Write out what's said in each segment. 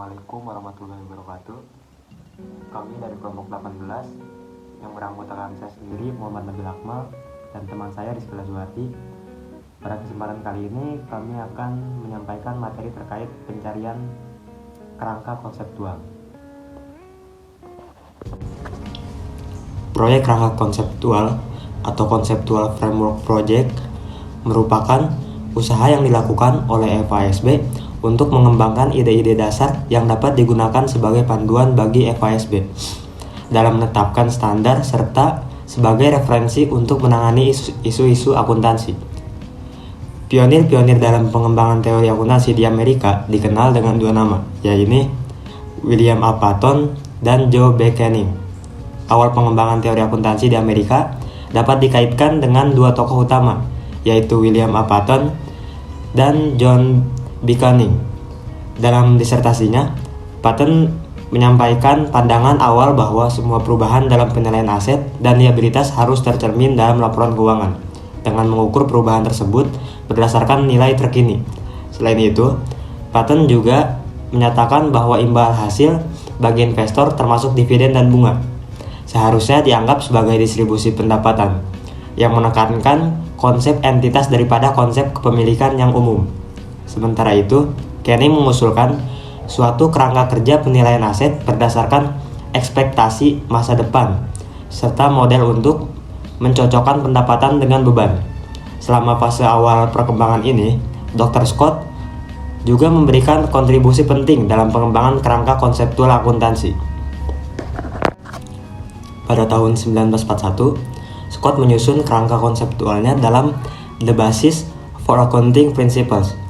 Assalamualaikum warahmatullahi wabarakatuh. Kami dari kelompok 18 yang beranggotakan saya sendiri, Muhammad Nabil Akmal, dan teman saya Rizky Lajuwati. Pada kesempatan kali ini kami akan menyampaikan materi terkait pencarian kerangka konseptual. Proyek kerangka konseptual atau Conceptual Framework Project merupakan usaha yang dilakukan oleh FASB untuk mengembangkan ide-ide dasar yang dapat digunakan sebagai panduan bagi FASB dalam menetapkan standar serta sebagai referensi untuk menangani isu-isu akuntansi. Pionir-pionir dalam pengembangan teori akuntansi di Amerika dikenal dengan dua nama, yaitu William A. Patton dan Joe Buchanan. Awal pengembangan teori akuntansi di Amerika dapat dikaitkan dengan dua tokoh utama, yaitu William A. Patton dan John Buchanan. Dalam disertasinya, Patton menyampaikan pandangan awal bahwa semua perubahan dalam penilaian aset dan liabilitas harus tercermin dalam laporan keuangan dengan mengukur perubahan tersebut berdasarkan nilai terkini. Selain itu, Patton juga menyatakan bahwa imbal hasil bagi investor termasuk dividen dan bunga seharusnya dianggap sebagai distribusi pendapatan yang menekankan konsep entitas daripada konsep kepemilikan yang umum. Sementara itu, Kenny mengusulkan suatu kerangka kerja penilaian aset berdasarkan ekspektasi masa depan serta model untuk mencocokkan pendapatan dengan beban. Selama fase awal perkembangan ini, Dr. Scott juga memberikan kontribusi penting dalam pengembangan kerangka konseptual akuntansi. Pada tahun 1941, Scott menyusun kerangka konseptualnya dalam The Basis for Accounting Principles.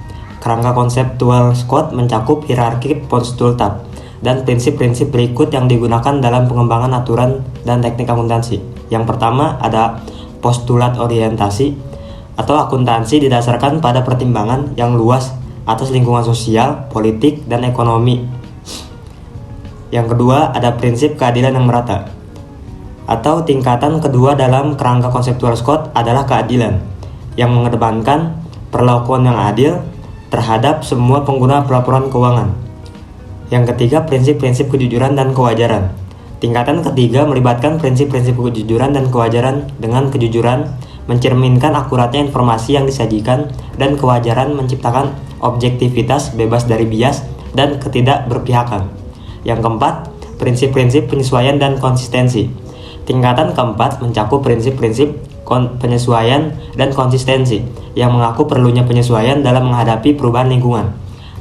Kerangka konseptual Scott mencakup hierarki postulat dan prinsip-prinsip berikut yang digunakan dalam pengembangan aturan dan teknik akuntansi. Yang pertama ada postulat orientasi atau akuntansi didasarkan pada pertimbangan yang luas atas lingkungan sosial, politik, dan ekonomi. Yang kedua ada prinsip keadilan yang merata atau tingkatan kedua dalam kerangka konseptual Scott adalah keadilan yang mengedepankan perlakuan yang adil terhadap semua pengguna pelaporan keuangan. Yang ketiga, prinsip-prinsip kejujuran dan kewajaran. Tingkatan ketiga melibatkan prinsip-prinsip kejujuran dan kewajaran dengan kejujuran mencerminkan akuratnya informasi yang disajikan dan kewajaran menciptakan objektivitas bebas dari bias dan ketidakberpihakan. Yang keempat, prinsip-prinsip penyesuaian dan konsistensi. Tingkatan keempat mencakup prinsip-prinsip penyesuaian dan konsistensi yang mengaku perlunya penyesuaian dalam menghadapi perubahan lingkungan,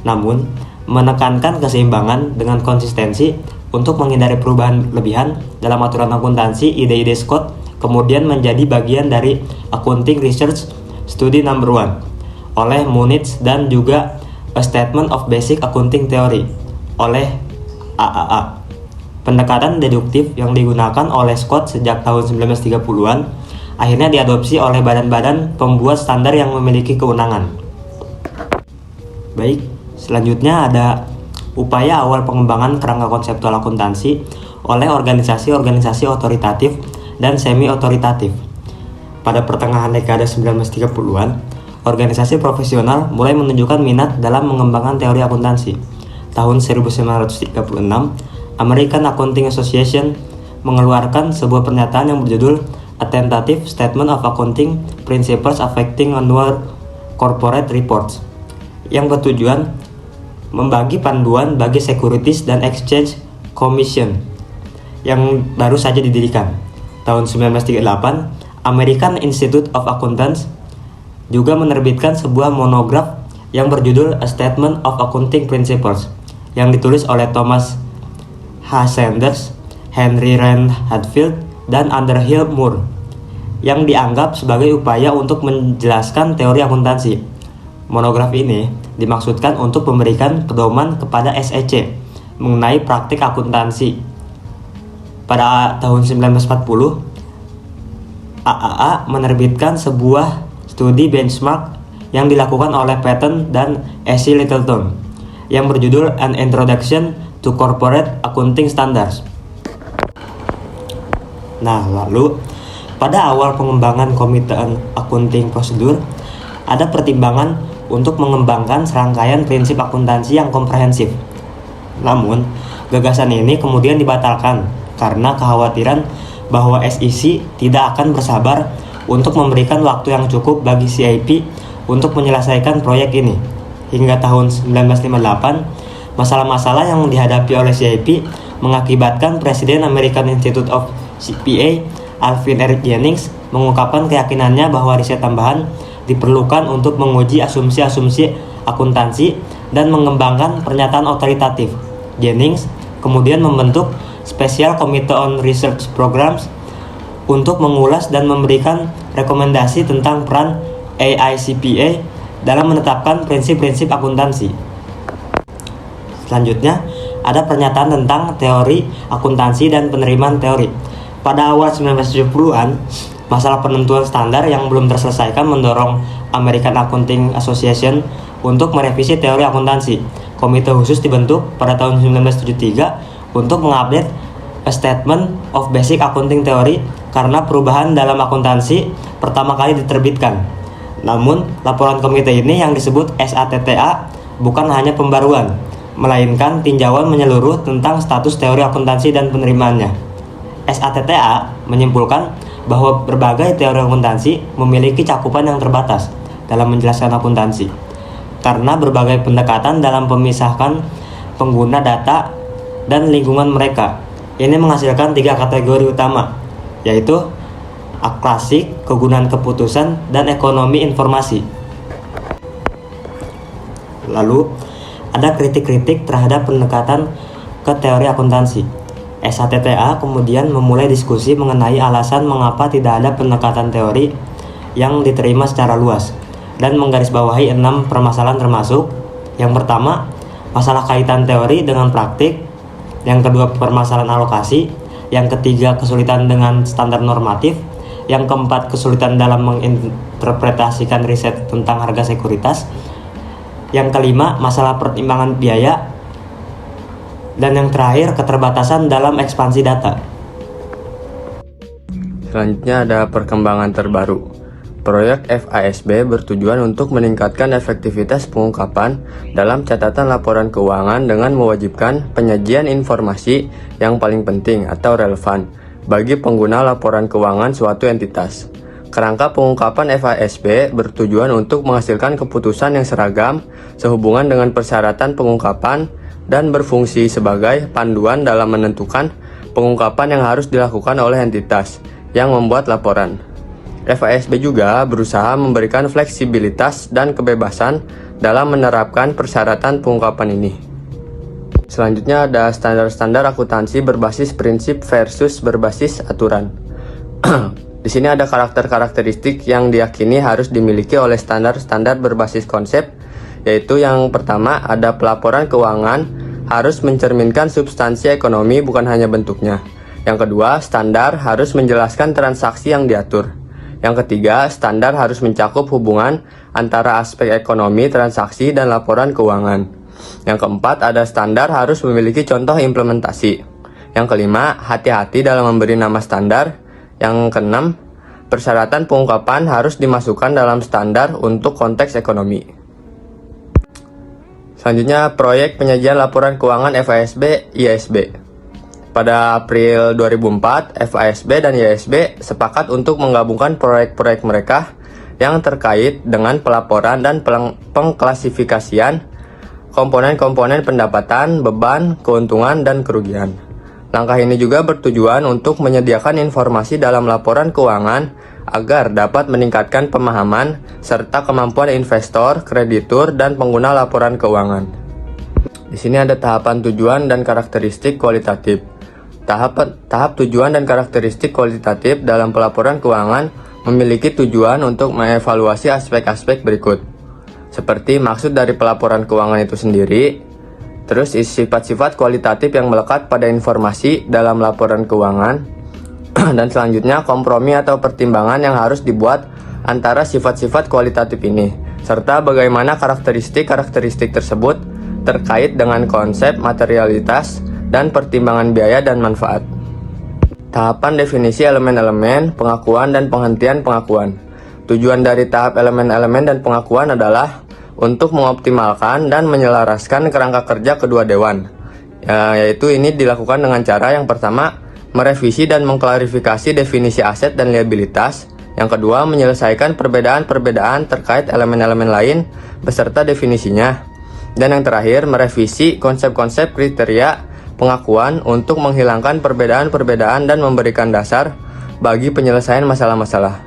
namun menekankan keseimbangan dengan konsistensi untuk menghindari perubahan lebihan. Dalam aturan akuntansi, ide-ide Scott kemudian menjadi bagian dari Accounting Research Study No. 1 oleh Munich dan juga A Statement of Basic Accounting Theory oleh AAA. Pendekatan deduktif yang digunakan oleh Scott sejak tahun 1930-an akhirnya diadopsi oleh badan-badan pembuat standar yang memiliki kewenangan. Baik, selanjutnya ada upaya awal pengembangan kerangka konseptual akuntansi oleh organisasi-organisasi otoritatif dan semi-otoritatif. Pada pertengahan dekade 1930-an, organisasi profesional mulai menunjukkan minat dalam mengembangkan teori akuntansi. Tahun 1936, American Accounting Association mengeluarkan sebuah pernyataan yang berjudul A Tentative Statement of Accounting Principles Affecting Annual Corporate Reports yang bertujuan membagi panduan bagi Securities dan Exchange Commission yang baru saja didirikan. Tahun 1938, American Institute of Accountants juga menerbitkan sebuah monograf yang berjudul A Statement of Accounting Principles yang ditulis oleh Thomas H. Sanders, Henry Rand Hadfield, dan Underhill Moore yang dianggap sebagai upaya untuk menjelaskan teori akuntansi. Monograf ini dimaksudkan untuk memberikan pedoman kepada SEC mengenai praktik akuntansi. Pada tahun 1940, AAA menerbitkan sebuah studi benchmark yang dilakukan oleh Patton dan A.C. Littleton yang berjudul An Introduction to Corporate Accounting Standards. Nah, lalu pada awal pengembangan komiteen accounting prosedur, ada pertimbangan untuk mengembangkan serangkaian prinsip akuntansi yang komprehensif. Namun, gagasan ini kemudian dibatalkan karena kekhawatiran bahwa SEC tidak akan bersabar untuk memberikan waktu yang cukup bagi CIP untuk menyelesaikan proyek ini. Hingga tahun 1958, masalah-masalah yang dihadapi oleh CIP mengakibatkan Presiden American Institute of CPA, Alvin R. Jennings, mengungkapkan keyakinannya bahwa riset tambahan diperlukan untuk menguji asumsi-asumsi akuntansi dan mengembangkan pernyataan otoritatif. Jennings kemudian membentuk Special Committee on Research Programs untuk mengulas dan memberikan rekomendasi tentang peran AICPA dalam menetapkan prinsip-prinsip akuntansi. Selanjutnya, ada pernyataan tentang teori akuntansi dan penerimaan teori. Pada awal 1970-an, masalah penentuan standar yang belum terselesaikan mendorong American Accounting Association untuk merevisi teori akuntansi. Komite khusus dibentuk pada tahun 1973 untuk mengupdate A Statement of Basic Accounting Theory karena perubahan dalam akuntansi pertama kali diterbitkan. Namun, laporan komite ini yang disebut SATTA bukan hanya pembaruan, melainkan tinjauan menyeluruh tentang status teori akuntansi dan penerimaannya. SATTA menyimpulkan bahwa berbagai teori akuntansi memiliki cakupan yang terbatas dalam menjelaskan akuntansi karena berbagai pendekatan dalam memisahkan pengguna data dan lingkungan mereka. Ini menghasilkan 3 kategori utama, yaitu klasik, kegunaan keputusan, dan ekonomi informasi. Lalu, ada kritik-kritik terhadap pendekatan ke teori akuntansi. SATTA kemudian memulai diskusi mengenai alasan mengapa tidak ada pendekatan teori yang diterima secara luas dan menggarisbawahi 6 permasalahan termasuk: yang pertama, masalah kaitan teori dengan praktik; yang kedua, permasalahan alokasi; yang ketiga, kesulitan dengan standar normatif; yang keempat, kesulitan dalam menginterpretasikan riset tentang harga sekuritas; yang kelima, masalah pertimbangan biaya; dan yang terakhir, keterbatasan dalam ekspansi data. Selanjutnya ada perkembangan terbaru. Proyek FASB bertujuan untuk meningkatkan efektivitas pengungkapan dalam catatan laporan keuangan dengan mewajibkan penyajian informasi yang paling penting atau relevan bagi pengguna laporan keuangan suatu entitas. Kerangka pengungkapan FASB bertujuan untuk menghasilkan keputusan yang seragam sehubungan dengan persyaratan pengungkapan dan berfungsi sebagai panduan dalam menentukan pengungkapan yang harus dilakukan oleh entitas yang membuat laporan. FASB juga berusaha memberikan fleksibilitas dan kebebasan dalam menerapkan persyaratan pengungkapan ini. Selanjutnya ada standar-standar akuntansi berbasis prinsip versus berbasis aturan. Di sini ada karakteristik yang diyakini harus dimiliki oleh standar-standar berbasis konsep, yaitu yang pertama ada pelaporan keuangan harus mencerminkan substansi ekonomi bukan hanya bentuknya. Yang kedua, standar harus menjelaskan transaksi yang diatur. Yang ketiga, standar harus mencakup hubungan antara aspek ekonomi, transaksi, dan laporan keuangan. Yang keempat, ada standar harus memiliki contoh implementasi. Yang kelima, hati-hati dalam memberi nama standar. Yang keenam, persyaratan pengungkapan harus dimasukkan dalam standar untuk konteks ekonomi. Selanjutnya, proyek penyajian laporan keuangan FASB IASB. Pada April 2004, FASB dan IASB sepakat untuk menggabungkan proyek-proyek mereka yang terkait dengan pelaporan dan pengklasifikasian komponen-komponen pendapatan, beban, keuntungan, dan kerugian. Langkah ini juga bertujuan untuk menyediakan informasi dalam laporan keuangan agar dapat meningkatkan pemahaman serta kemampuan investor, kreditur, dan pengguna laporan keuangan. Di sini ada tahapan tujuan dan karakteristik kualitatif. Tahap tujuan dan karakteristik kualitatif dalam pelaporan keuangan memiliki tujuan untuk mengevaluasi aspek-aspek berikut, seperti maksud dari pelaporan keuangan itu sendiri, terus sifat-sifat kualitatif yang melekat pada informasi dalam laporan keuangan, dan selanjutnya kompromi atau pertimbangan yang harus dibuat antara sifat-sifat kualitatif ini, serta bagaimana karakteristik tersebut terkait dengan konsep materialitas dan pertimbangan biaya dan manfaat. Tahapan definisi elemen-elemen, pengakuan, dan penghentian pengakuan. Tujuan dari tahap elemen-elemen dan pengakuan adalah untuk mengoptimalkan dan menyelaraskan kerangka kerja kedua dewan, yaitu ini dilakukan dengan cara yang pertama, merevisi dan mengklarifikasi definisi aset dan liabilitas. Yang kedua, menyelesaikan perbedaan-perbedaan terkait elemen-elemen lain beserta definisinya. Dan yang terakhir, merevisi konsep-konsep kriteria pengakuan untuk menghilangkan perbedaan-perbedaan dan memberikan dasar bagi penyelesaian masalah-masalah.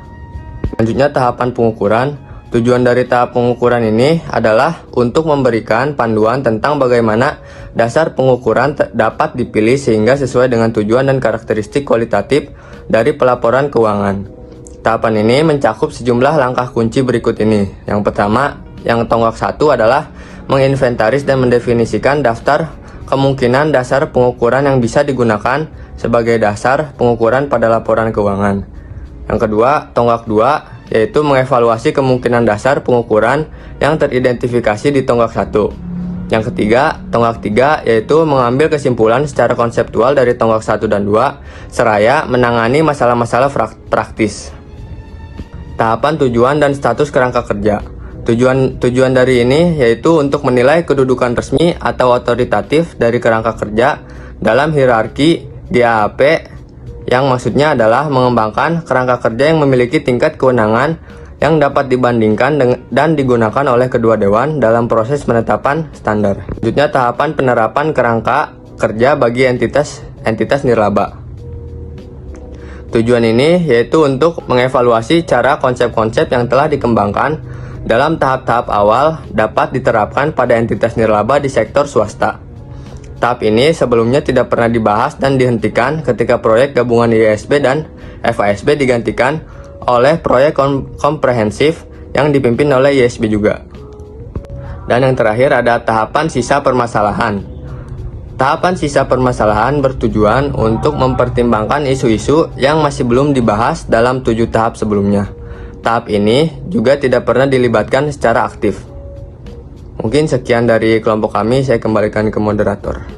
Selanjutnya, tahapan pengukuran. Tujuan dari tahap pengukuran ini adalah untuk memberikan panduan tentang bagaimana dasar pengukuran dapat dipilih sehingga sesuai dengan tujuan dan karakteristik kualitatif dari pelaporan keuangan. Tahapan ini mencakup sejumlah langkah kunci berikut ini. Yang pertama, yang tonggak 1 adalah menginventaris dan mendefinisikan daftar kemungkinan dasar pengukuran yang bisa digunakan sebagai dasar pengukuran pada laporan keuangan. Yang kedua, tonggak 2, yaitu mengevaluasi kemungkinan dasar pengukuran yang teridentifikasi di tonggak 1. Yang ketiga, tonggak 3, yaitu mengambil kesimpulan secara konseptual dari tonggak 1 dan 2, seraya menangani masalah-masalah praktis. Tahapan tujuan dan status kerangka kerja. Tujuan dari ini yaitu untuk menilai kedudukan resmi atau otoritatif dari kerangka kerja dalam hierarki GAAP, yang maksudnya adalah mengembangkan kerangka kerja yang memiliki tingkat kewenangan yang dapat dibandingkan dan digunakan oleh kedua dewan dalam proses penetapan standar. Selanjutnya, tahapan penerapan kerangka kerja bagi entitas nirlaba. Tujuan ini yaitu untuk mengevaluasi cara konsep-konsep yang telah dikembangkan dalam tahap-tahap awal dapat diterapkan pada entitas nirlaba di sektor swasta. Tahap ini sebelumnya tidak pernah dibahas dan dihentikan ketika proyek gabungan IASB dan FASB digantikan oleh proyek komprehensif yang dipimpin oleh IASB juga. Dan yang terakhir ada tahapan sisa permasalahan. Tahapan sisa permasalahan bertujuan untuk mempertimbangkan isu-isu yang masih belum dibahas dalam 7 tahap sebelumnya. Tahap ini juga tidak pernah dilibatkan secara aktif. Mungkin sekian dari kelompok kami, saya kembalikan ke moderator.